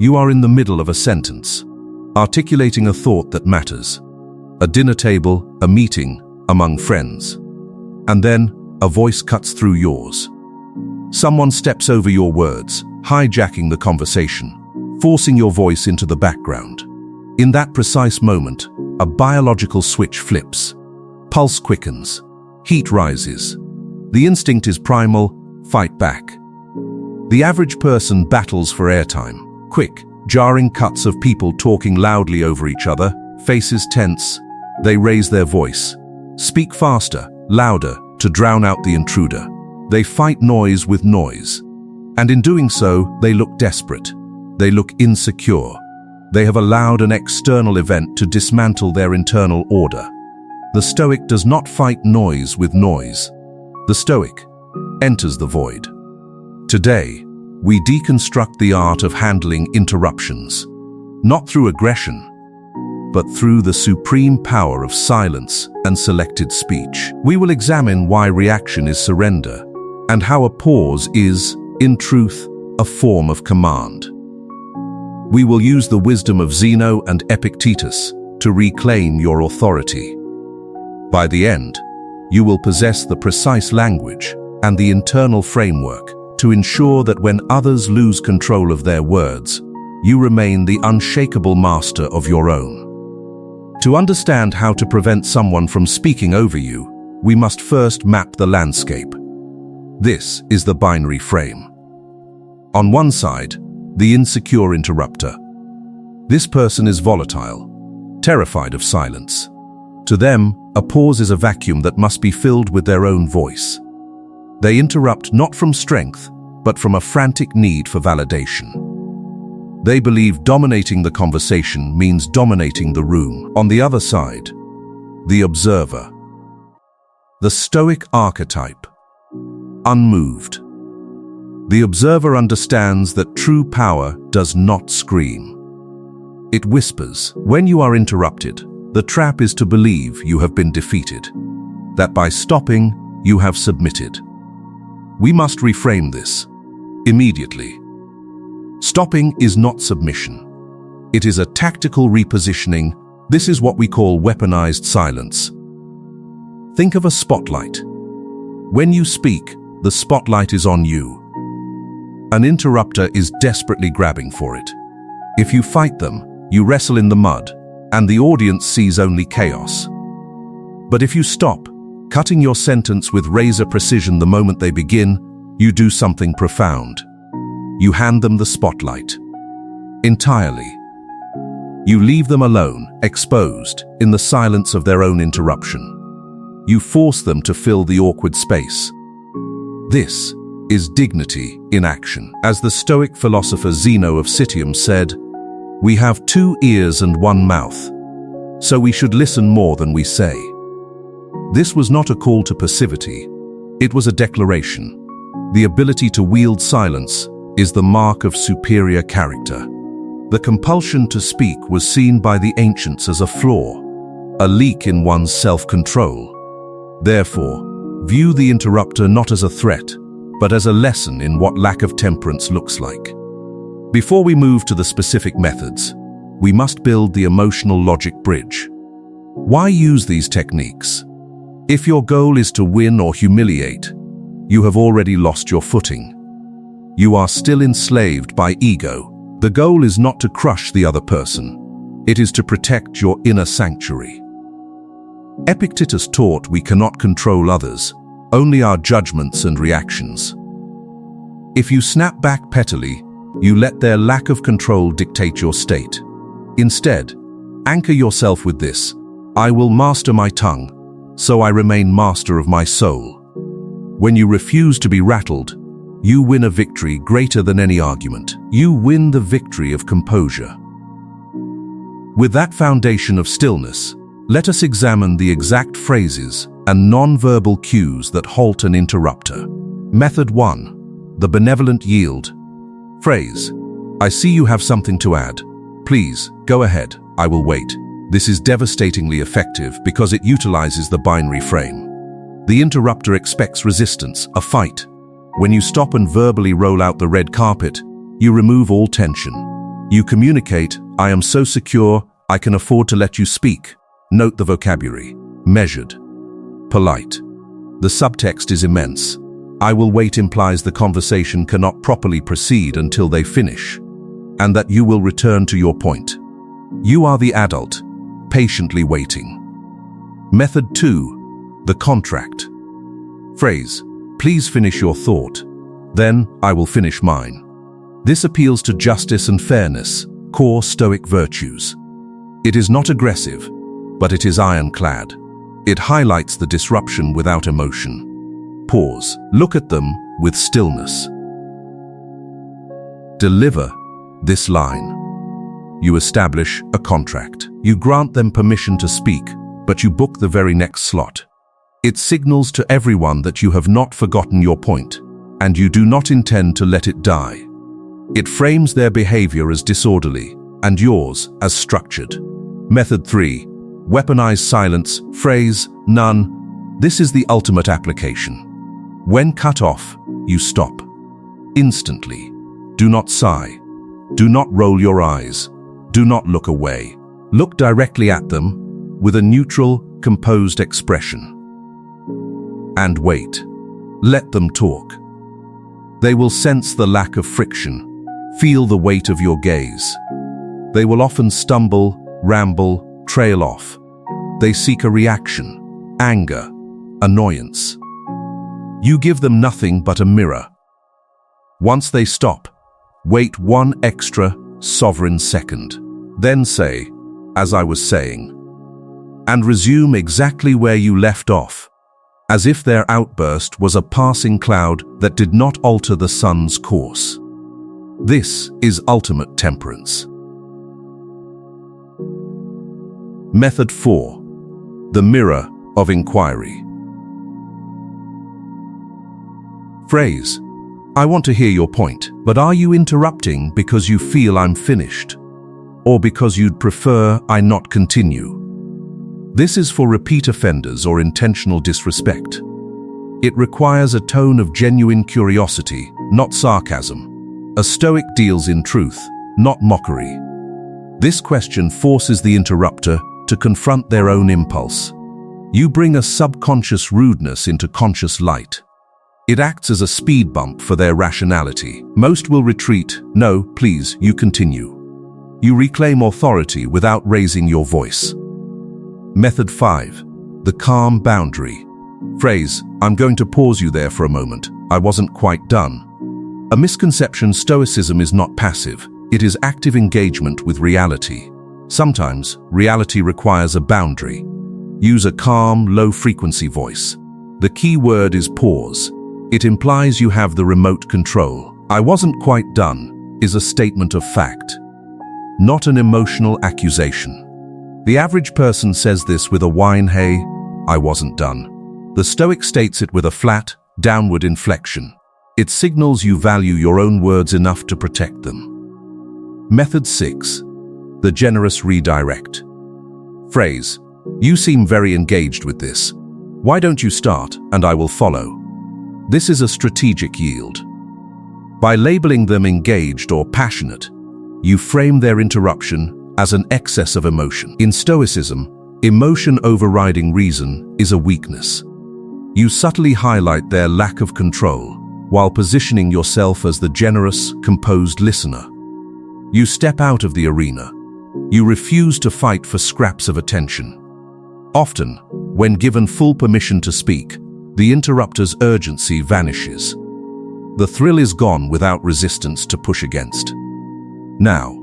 You are in the middle of a sentence, articulating a thought that matters. A dinner table, a meeting, among friends. And then, a voice cuts through yours. Someone steps over your words, hijacking the conversation, forcing your voice into the background. In that precise moment, a biological switch flips. Pulse quickens. Heat rises. The instinct is primal, fight back. The average person battles for airtime. Quick, jarring cuts of people talking loudly over each other, faces tense. They raise their voice. Speak faster, louder, to drown out the intruder. They fight noise with noise. And in doing so, they look desperate. They look insecure. They have allowed an external event to dismantle their internal order. The Stoic does not fight noise with noise. The Stoic enters the void. Today, we deconstruct the art of handling interruptions, not through aggression, but through the supreme power of silence and selected speech. We will examine why reaction is surrender, and how a pause is, in truth, a form of command. We will use the wisdom of Zeno and Epictetus to reclaim your authority. By the end, you will possess the precise language and the internal framework to ensure that when others lose control of their words, you remain the unshakable master of your own. To understand how to prevent someone from speaking over you, we must first map the landscape. This is the binary frame. On one side, the insecure interrupter. This person is volatile, terrified of silence. To them, a pause is a vacuum that must be filled with their own voice. They interrupt not from strength, but from a frantic need for validation. They believe dominating the conversation means dominating the room. On the other side, the observer. The Stoic archetype. Unmoved. The observer understands that true power does not scream. It whispers. When you are interrupted, the trap is to believe you have been defeated, that by stopping, you have submitted. We must reframe this immediately. Stopping is not submission. It is a tactical repositioning. This is what we call weaponized silence. Think of a spotlight. When you speak, the spotlight is on you. An interrupter is desperately grabbing for it. If you fight them, you wrestle in the mud, and the audience sees only chaos. But if you stop, cutting your sentence with razor precision the moment they begin, you do something profound. You hand them the spotlight. Entirely. You leave them alone, exposed, in the silence of their own interruption. You force them to fill the awkward space. This is dignity in action. As the Stoic philosopher Zeno of Citium said, "We have 2 ears and 1 mouth, so we should listen more than we say." This was not a call to passivity. It was a declaration. The ability to wield silence is the mark of superior character. The compulsion to speak was seen by the ancients as a flaw, a leak in one's self-control. Therefore, view the interrupter not as a threat, but as a lesson in what lack of temperance looks like. Before we move to the specific methods, we must build the emotional logic bridge. Why use these techniques? If your goal is to win or humiliate, you have already lost your footing. You are still enslaved by ego. The goal is not to crush the other person. It is to protect your inner sanctuary. Epictetus taught we cannot control others, only our judgments and reactions. If you snap back pettily, you let their lack of control dictate your state. Instead, anchor yourself with this: I will master my tongue, so I remain master of my soul. When you refuse to be rattled, you win a victory greater than any argument. You win the victory of composure. With that foundation of stillness, let us examine the exact phrases and non-verbal cues that halt an interrupter. Method 1. The benevolent yield. Phrase: I see you have something to add. Please, go ahead, I will wait. This is devastatingly effective because it utilizes the binary frame. The interrupter expects resistance, a fight. When you stop and verbally roll out the red carpet, you remove all tension. You communicate, I am so secure, I can afford to let you speak. Note the vocabulary. Measured. Polite. The subtext is immense. I will wait implies the conversation cannot properly proceed until they finish, and that you will return to your point. You are the adult, patiently waiting. Method 2. The contract. Phrase, please finish your thought, then I will finish mine. This appeals to justice and fairness, core Stoic virtues. It is not aggressive, but it is ironclad. It highlights the disruption without emotion. Pause. Look at them with stillness. Deliver this line. You establish a contract. You grant them permission to speak, but you book the very next slot. It signals to everyone that you have not forgotten your point, and you do not intend to let it die. It frames their behavior as disorderly, and yours as structured. Method 3. Weaponized silence. Phrase, none. This is the ultimate application. When cut off, you stop. Instantly. Do not sigh. Do not roll your eyes. Do not look away. Look directly at them with a neutral, composed expression. And wait. Let them talk. They will sense the lack of friction, feel the weight of your gaze. They will often stumble, ramble, trail off. They seek a reaction, anger, annoyance. You give them nothing but a mirror. Once they stop, wait one extra, sovereign second. Then say, as I was saying, and resume exactly where you left off, as if their outburst was a passing cloud that did not alter the sun's course. This is ultimate temperance. Method 4. The mirror of inquiry. Phrase, I want to hear your point, but are you interrupting because you feel I'm finished? Or because you'd prefer I not continue? This is for repeat offenders or intentional disrespect. It requires a tone of genuine curiosity, not sarcasm. A Stoic deals in truth, not mockery. This question forces the interrupter to confront their own impulse. You bring a subconscious rudeness into conscious light. It acts as a speed bump for their rationality. Most will retreat. No, please, you continue. You reclaim authority without raising your voice. Method 5. The calm boundary. Phrase, I'm going to pause you there for a moment. I wasn't quite done. A misconception: Stoicism is not passive. It is active engagement with reality. Sometimes, reality requires a boundary. Use a calm, low-frequency voice. The key word is pause. It implies you have the remote control. I wasn't quite done is a statement of fact, not an emotional accusation. The average person says this with a whine, hey, I wasn't done. The Stoic states it with a flat, downward inflection. It signals you value your own words enough to protect them. Method 6. The generous redirect. Phrase, you seem very engaged with this. Why don't you start, and I will follow? This is a strategic yield. By labeling them engaged or passionate, you frame their interruption as an excess of emotion. In Stoicism, emotion overriding reason is a weakness. You subtly highlight their lack of control while positioning yourself as the generous, composed listener. You step out of the arena. You refuse to fight for scraps of attention. Often, when given full permission to speak, the interrupter's urgency vanishes. The thrill is gone without resistance to push against. Now,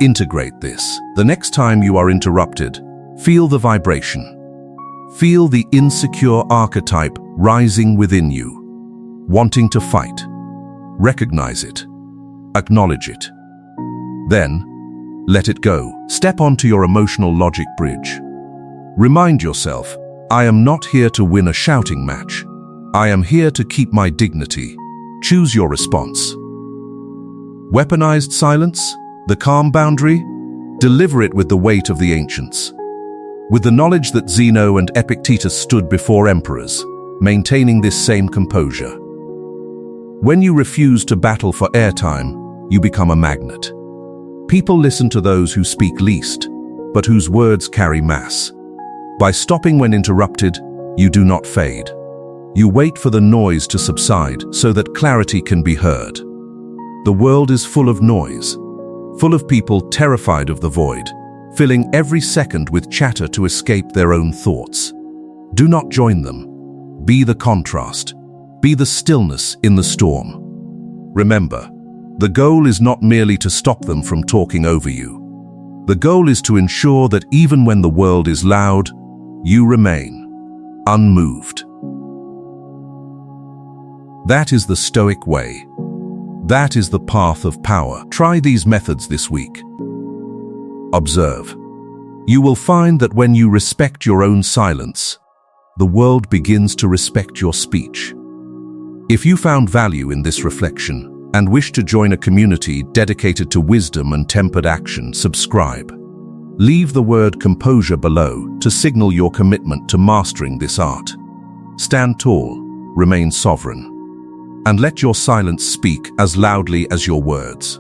integrate this. The next time you are interrupted, feel the vibration. Feel the insecure archetype rising within you, wanting to fight. Recognize it. Acknowledge it. Then, let it go. Step onto your emotional logic bridge. Remind yourself, I am not here to win a shouting match. I am here to keep my dignity. Choose your response. Weaponized silence? The calm boundary? Deliver it with the weight of the ancients. With the knowledge that Zeno and Epictetus stood before emperors, maintaining this same composure. When you refuse to battle for airtime, you become a magnet. People listen to those who speak least, but whose words carry mass. By stopping when interrupted, you do not fade. You wait for the noise to subside so that clarity can be heard. The world is full of noise, full of people terrified of the void, filling every second with chatter to escape their own thoughts. Do not join them. Be the contrast. Be the stillness in the storm. Remember, the goal is not merely to stop them from talking over you. The goal is to ensure that even when the world is loud, you remain unmoved. That is the Stoic way. That is the path of power. Try these methods this week. Observe. You will find that when you respect your own silence, the world begins to respect your speech. If you found value in this reflection and wish to join a community dedicated to wisdom and tempered action, subscribe. Leave the word composure below to signal your commitment to mastering this art. Stand tall, remain sovereign, and let your silence speak as loudly as your words.